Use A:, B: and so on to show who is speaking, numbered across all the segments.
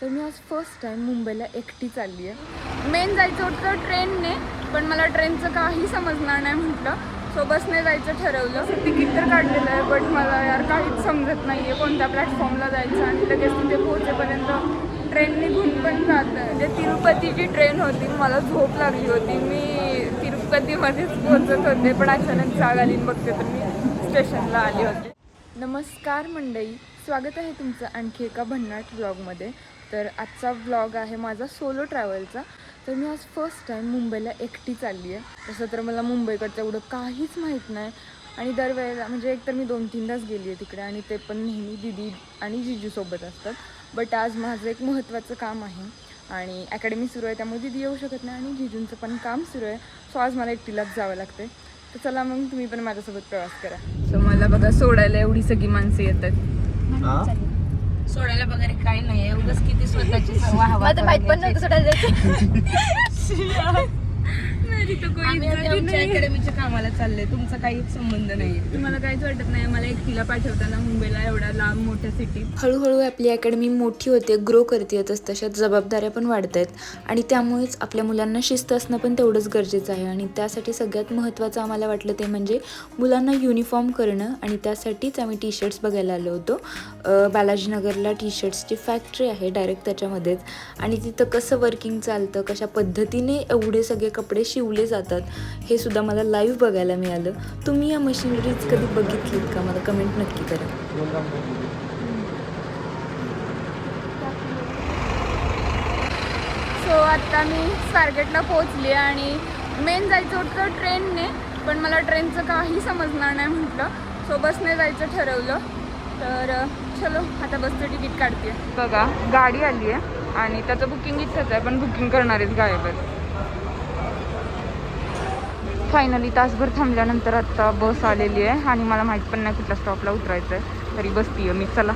A: तर मी आज first time मुंबईला एकटी चालली आहे. मेन जायचं होतं ट्रेनने, पण मला ट्रेनचं काही समजणार नाही म्हटलं, सो बसने जायचं ठरवलं. तिकीट तर काढलेलं आहे, बट मला यार काहीच समजत नाही आहे कोणत्या प्लॅटफॉर्मला जायचं. आणि लगेच तिथे पोहोचेपर्यंत ट्रेन निघून पण जातं. म्हणजे तिरुपतीची ट्रेन होती, मला झोप लागली होती, मी तिरुपतीमध्येच पोहोचत होते, पण अचानक जाग आली बघते तर मी स्टेशनला आले होते. नमस्कार मंडळी, स्वागत आहे तुमचं आणखी एका भन्नाट व्लॉगमध्ये. तर आजचा व्लॉग आहे माझा सोलो ट्रॅव्हलचा. तर मी आज फर्स्ट टाईम मुंबईला एकटी चालली आहे. तसं तर मला मुंबईकडचं एवढं काहीच माहीत नाही, आणि दरवेळेला म्हणजे एकतर मी 2-3दाच गेली आहे तिकडे, आणि ते पण नेहमी दीदी आणि जीजूसोबत असतात. बट आज माझं एक महत्त्वाचं काम आहे आणि अकॅडमी सुरू आहे, त्यामुळे दीदी येऊ शकत नाही आणि जीजूंचं पण काम सुरू आहे. सो आज मला एकटीलाच जावं लागते. तर चला मग तुम्ही पण माझ्यासोबत प्रवास करा. सो मला बघा सोडायला एवढी सगळी माणसं येतात.
B: सोडायला वगैरे काही नाही, एवढंच किती स्वतःची माहित पण नव्हतं सोडायला अकॅडमीच्या कामाला चाललंय, तुमचा काहीच संबंध नाही.
A: तुम्हाला काहीच वाटत नाही मला एकटीला पाठवताना मुंबईला एवढ्या लांब मोठ्या सिटीत?
C: हळूहळू आपली अकॅडमी मोठी होते, ग्रो करते, तशा जबाबदाऱ्या पण वाढत आहेत आणि त्यामुळेच आपल्या मुलांना शिस्त असणं पण तेवढंच गरजेचं आहे. आणि त्यासाठी सगळ्यात महत्त्वाचं आम्हाला वाटलं ते म्हणजे मुलांना युनिफॉर्म करणं, आणि त्यासाठीच आम्ही टी शर्ट्स बघायला आलो होतो. बालाजीनगरला टी शर्ट्सची फॅक्टरी आहे डायरेक्ट त्याच्यामध्येच, आणि तिथं कसं वर्किंग चालतं, कशा पद्धतीने एवढे सगळे कपडे शिवले जातात हे सुद्धा मला लाईव्ह बघायला मिळालं. तुम्ही या मशिनरीज कधी बघितलीत का? मला कमेंट नक्की करा.
A: सो आत्ता मी स्वारगेटला पोहोचली आणि मेन जायचं होतं ट्रेनने, पण मला ट्रेनचं काही समजणार नाही म्हटलं, सो बसने जायचं ठरवलं. तर चलो आता बसचं तिकीट काढते. बघा गाडी आली आहे आणि त्याचं बुकिंग इथंच आहे, पण बुकिंग करणारेच गायब आहेत. फायनली तासभर थांबल्यानंतर आत्ता बस आलेली आहे आणि मला माहीत पण नाही कुठल्या स्टॉपला उतरायचं आहे, तरी बसती आहे मी. चला,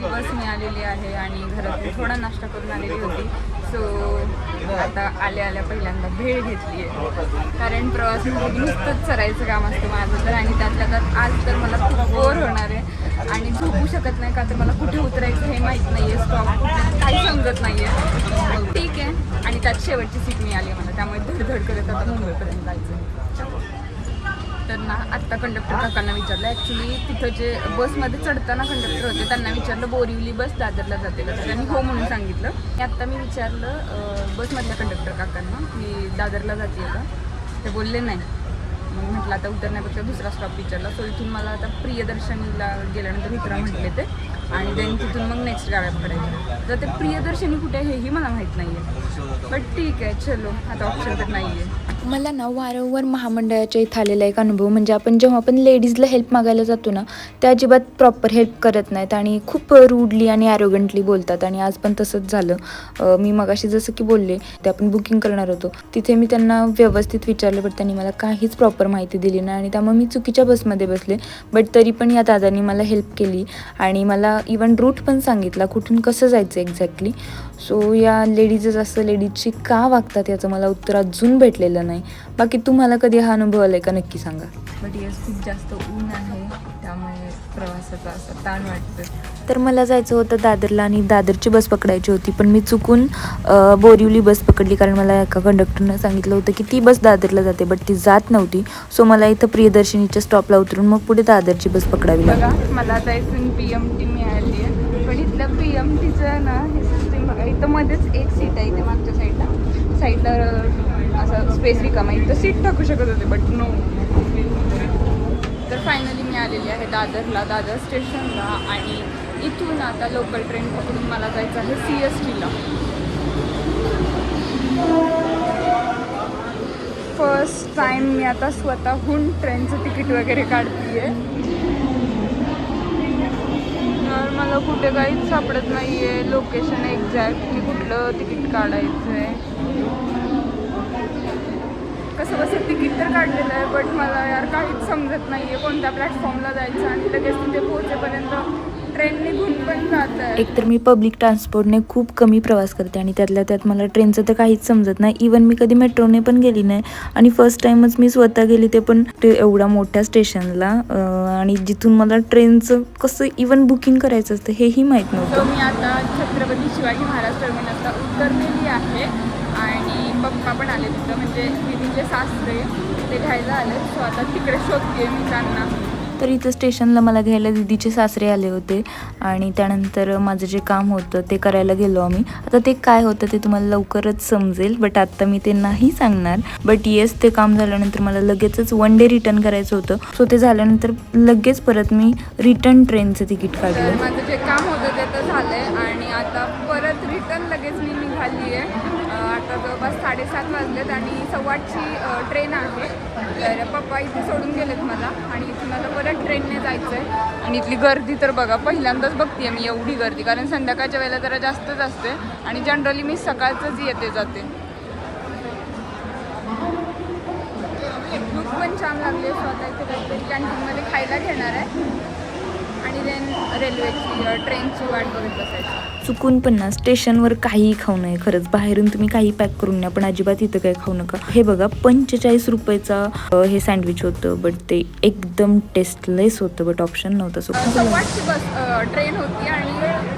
A: बस मी आलेली आहे आणि घरात थोडा नाश्ता करून आलेली होती. सो आता आल्या पहिल्यांदा भेळ घेतली आहे, कारण प्रवास म्हणजे नुसतंच चरायचं काम असतं माझं तर. आणि त्यातल्या त्यात आज तर मला खूप बोर होणार आहे आणि झोपू शकत नाही, का तर मला कुठे उतरायचं हे माहीत नाही आहे, स्टॉप काही समजत नाही आहे. ठीक आहे, आणि त्यात शेवटची सीट मिळाली मला, त्यामुळे धडधड करत आता मुंबईपर्यंत जायचं. तर ना आत्ता कंडक्टर काकांना विचारलं, ॲक्च्युली तिथं जे बसमध्ये चढताना कंडक्टर होते त्यांना विचारलं बोरिवली बस दादरला जाते का, तर त्यांनी हो म्हणून सांगितलं. आत्ता मी विचारलं बसमधल्या कंडक्टर काकांना की दादरला जाते का, ते बोलले नाही. मग म्हटलं आता उतरण्यापेक्षा दुसरा स्टॉप विचारला. सो इथून मला आता प्रियदर्शनीला गेल्यानंतर उतरा म्हटले ते, आणि देन तिथून मग नेक्स्ट गाड्या पकडायच्या. तर ते प्रियदर्शनी कुठे आहे हेही मला माहीत नाही आहे, बट ठीक आहे चलो, आता ऑप्शन तर नाही आहे.
C: मला ना वारंवार महामंडळाच्या इथं आलेला एक अनुभव म्हणजे जेव्हा आपण लेडीजला हेल्प मागायला जातो ना, त्या अजिबात प्रॉपर हेल्प करत नाहीत आणि खूप रूडली आणि ॲरोगंटली बोलतात. आणि आज पण तसंच झालं. मी मगाशी जसं की बोलले ते आपण बुकिंग करणार होतो, तिथे मी त्यांना व्यवस्थित विचारलं, बट त्यांनी मला काहीच प्रॉपर माहिती दिली नाही आणि त्यामुळे मी चुकीच्या बसमध्ये बसले. बट तरी पण या दादांनी मला हेल्प केली आणि मला इवन रूट पण सांगितला कुठून कसं जायचं एक्झॅक्टली. सो या लेडीजच असं लेडीजशी का वागतात याचं मला उत्तर अजून भेटलेलं नाही. बाकी तुम्हाला कधी हा अनुभव आलाय का नक्की सांगा.
A: बट येस खूप जास्त ऊन आहे, त्यामुळे प्रवासाचा असं ताण वाटतं.
C: तर मला जायचं होतं दादरला आणि दादरची बस पकडायची होती, पण मी चुकून बोरिवली बस पकडली, कारण मला एका कंडक्टरनं सांगितलं होतं की ती बस दादरला जाते, बट ती जात नव्हती. सो मला इथं प्रियदर्शनीच्या स्टॉपला उतरून मग पुढे दादरची बस पकडावी लागली.
A: बघा मला आता इथून PMT मिळाली आहे, पण इथल्या PMTचं ना हे सिस्टीम बघा, इथं मध्येच एक सीट आहे, इथे मागच्या साईडला असं स्पेस रिकामा, इथं सीट टाकू शकत होते बट नो. तर फायनली मी आलेली आहे दादरला, दादर स्टेशनला, आणि इथून आता लोकल ट्रेन पकडून मला जायचं आहे CSTला. फर्स्ट टाईम मी आता स्वतःहून ट्रेनचं तिकीट वगैरे काढते आहे. तर मला कुठे काहीच सापडत नाही आहे लोकेशन एक्झॅक्ट की कुठलं तिकीट काढायचं आहे. कसं तिकीट तर काढलेलं आहे, बट मला यार काहीच समजत नाही आहे कोणत्या प्लॅटफॉर्मला जायचं, आणि लगेच तिथे पोहोचेपर्यंत ट्रेन निघून पण जात आहे.
C: एकतर मी पब्लिक ट्रान्सपोर्टने खूप कमी प्रवास करते आणि त्यातल्या त्यात मला ट्रेनचं तर काहीच समजत नाही. इवन मी कधी मेट्रोने पण गेली नाही आणि फर्स्ट टाईमच मी स्वतः गेली, ते पण एवढ्या मोठ्या स्टेशनला, आणि जिथून मला ट्रेनचं कसं इवन बुकिंग करायचं असतं हेही माहीत नव्हतं.
A: मी आता छत्रपती शिवाजी महाराज टर्मिनसला उतरलेली आहे आणि पप्पा पण आले तिथं, म्हणजे दीदीचे सासरे ते घ्यायला आले. सो आता तिकडे शोधते मी त्यांना.
C: तर इथं स्टेशनला मला घ्यायला दीदीचे सासरे आले होते आणि त्यानंतर माझं जे काम होतं ते करायला गेलो आम्ही. आता ते काय होतं ते तुम्हाला लवकरच समजेल, बट आत्ता मी ते नाही सांगणार. बट येस, ते काम झाल्यानंतर मला लगेचच 1 डे रिटर्न करायचं होतं. सो ते झाल्यानंतर लगेच परत मी रिटर्न ट्रेनचं तिकीट काढलं.
A: माझं जे काम होतं ते तर झालं आहे आणि आता परत रिटर्न लगेच मी निघाली आहे. आता जवळपास 7:30 वाजलेत आणि 8:15ची ट्रेन आहे. तर पप्पा इथे सोडून गेलेत मला आणि इथे मला परत ट्रेनने जायचं आहे. आणि इथली गर्दी तर बघा, पहिल्यांदाच बघते मी एवढी गर्दी, कारण संध्याकाळच्या वेळेला जरा जास्तच असते आणि जनरली मी सकाळचंच येते जाते. भूक पण छान लागली आहे. स्वतः इथे काहीतरी कॅन्टीनमध्ये खायला घेणार आहे आणि देन रेल्वेची ट्रेनची वाट बघत बसायची.
C: चुकून पण ना स्टेशनवर काहीही खाऊ नये. खरंच बाहेरून तुम्ही काही पॅक करून न्या, पण अजिबात इथं काही खाऊ नका. हे बघा 45 रुपयाचा हे सँडविच होतं, बट ते एकदम टेस्टलेस होतं, बट ऑप्शन नव्हतं. सो
A: 8:15ची बस ट्रेन होती आणि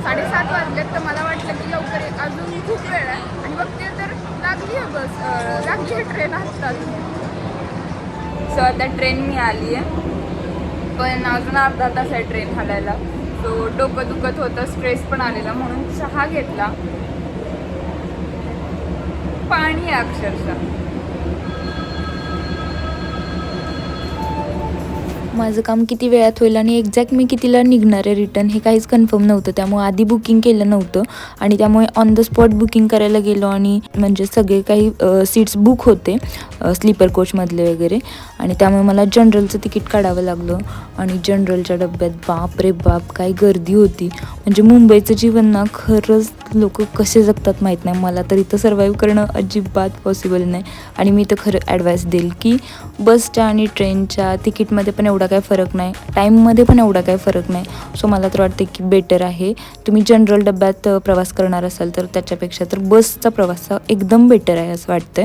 A: 7:30 वाजलेत. तर मला वाटलं की लवकर अजून खूप वेळ आहे आणि बघते तर लागली आहे बस, लागली आहे ट्रेन आत्ताच. सो आता ट्रेन मी आली आहे, पण अजून अर्धा तास आहे ट्रेन हालायला. सो डोकं दुखत होतं, स्ट्रेस पण आलेला, म्हणून चहा घेतला. पाणी आहे अक्षरशः.
C: माझं काम किती वेळात होईल आणि एक्झॅक्ट मी कितीला निघणार आहे रिटर्न हे काहीच कन्फर्म नव्हतं. त्यामुळे आधी बुकिंग केलं नव्हतं आणि त्यामुळे ऑन द स्पॉट बुकिंग करायला गेलो आणि म्हणजे सगळे काही सीट्स बुक होते, स्लीपर कोचमधले वगैरे, आणि त्यामुळे मला जनरलचं तिकीट काढावं लागलं. आणि जनरलच्या डब्यात बाप रे बाप काय गर्दी होती. म्हणजे मुंबईचं जीवन ना खरंच लोक कसे जगतात माहीत नाही. मला तर इथं सर्वाईव्ह करणं अजिबात पॉसिबल नाही. आणि मी तर खरं ॲडवाईस देईल की बसच्या आणि ट्रेनच्या तिकीटमध्ये पण एवढा काही फरक नाही, टाईममध्ये पण एवढा काही फरक नाही. सो मला तर वाटते की बेटर आहे. तुम्ही जनरल डब्यात प्रवास करणार असाल तर त्याच्यापेक्षा तर बसचा प्रवास एकदम बेटर आहे असं वाटतं.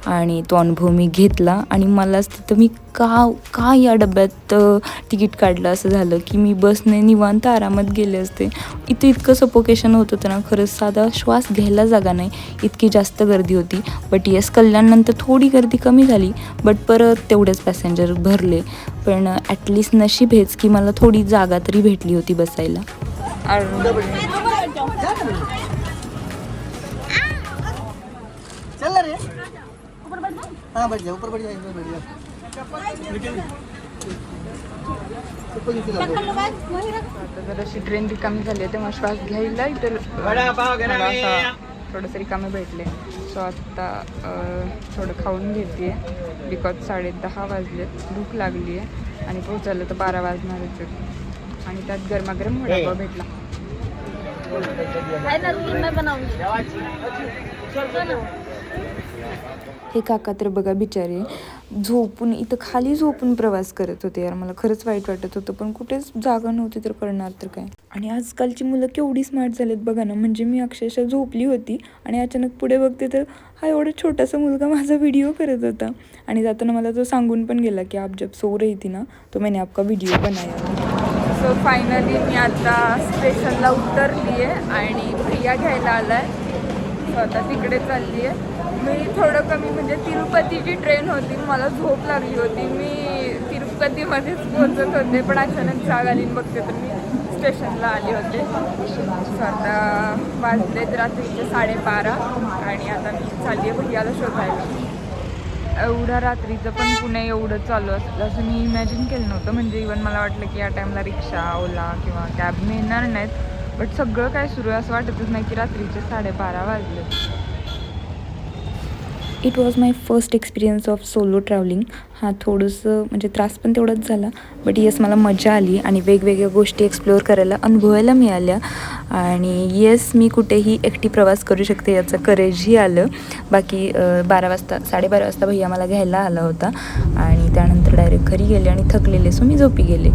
C: आणि तो अनुभव मी घेतला आणि मलाच तिथं मी का या डब्यात तिकीट काढलं असं झालं की मी बसने निवांत आरामात गेले असते. इतकं सफोकेशन होत होतं ना, खरंच साधा श्वास घ्यायला जागा नाही, इतकी जास्त गर्दी होती. बट येस, कल्याणनंतर थोडी गर्दी कमी झाली, बट परत तेवढेच पॅसेंजर भरले. पण ॲटलिस्ट नशीब हेच की मला थोडी जागा तरी भेटली होती बसायला.
A: जराशी ट्रेन रिकामी झाली आहे तेव्हा श्वास घ्यायला इतर थोडंसं रिकामे भेटले. सो आत्ता थोडं खाऊन घेते बिकॉज 10:30 वाजलेत, भूक लागली आहे आणि पोहोचायला तर 12 वाजणारच आहेत. आणि त्यात गरमागरम वडापाव भेटला.
C: हे काका तर बघा बिचारे झोपून इथं खाली झोपून प्रवास करत होते. यार मला खरंच वाईट वाटत होतं, पण कुठेच जागा नव्हती तर करणार तर काय. आणि आजकालची मुलं केवढी स्मार्ट झालेत बघा ना. म्हणजे मी अक्षरशः झोपली होती आणि अचानक पुढे बघते तर हा एवढा छोटासा मुलगा माझा व्हिडिओ करत होता. आणि जाताना मला तो सांगून पण गेला की आप जब सो रही थी ना तो मैंने आपका व्हिडिओ बनाया.
A: सो फायनली मी आता स्टेशनला उतरली आहे आणि भैया घ्यायला आला आहे. सो आता तिकडे चालली आहे मी. थोडं कमी म्हणजे तिरुपतीची ट्रेन होती, मला झोप लागली होती, मी तिरुपतीमध्येच पोहोचत होते, पण अचानक जाग आली बघते तर मी स्टेशनला आले होते. सो आता वाजलेत रात्रीचे 12:30 आणि आता मी चालली आहे भैयाला शोधायला. एवढ्या रात्रीचं पण पुणे एवढं चालू असेल असं मी इमॅजिन केलं नव्हतं. म्हणजे इवन मला वाटलं की या टाईमला रिक्षा, ओला किंवा कॅब मिळणार नाहीत, बट सगळं काय सुरू आहे असं वाटतच नाही की रात्रीचे 12:30 वाजले.
C: It was my first experience of solo travelling. हा थोडंसं म्हणजे त्रास पण तेवढाच झाला, बट येस मला मजा आली आणि वेगवेगळ्या गोष्टी एक्सप्लोअर करायला, अनुभवायला मिळाल्या. आणि येस मी कुठेही एकटी प्रवास करू शकते याचं करेजही आलं. बाकी 12:30 वाजता भैया मला घ्यायला आला होता आणि त्यानंतर डायरेक्ट घरी गेले आणि थकलेले सो मी झोपी गेले.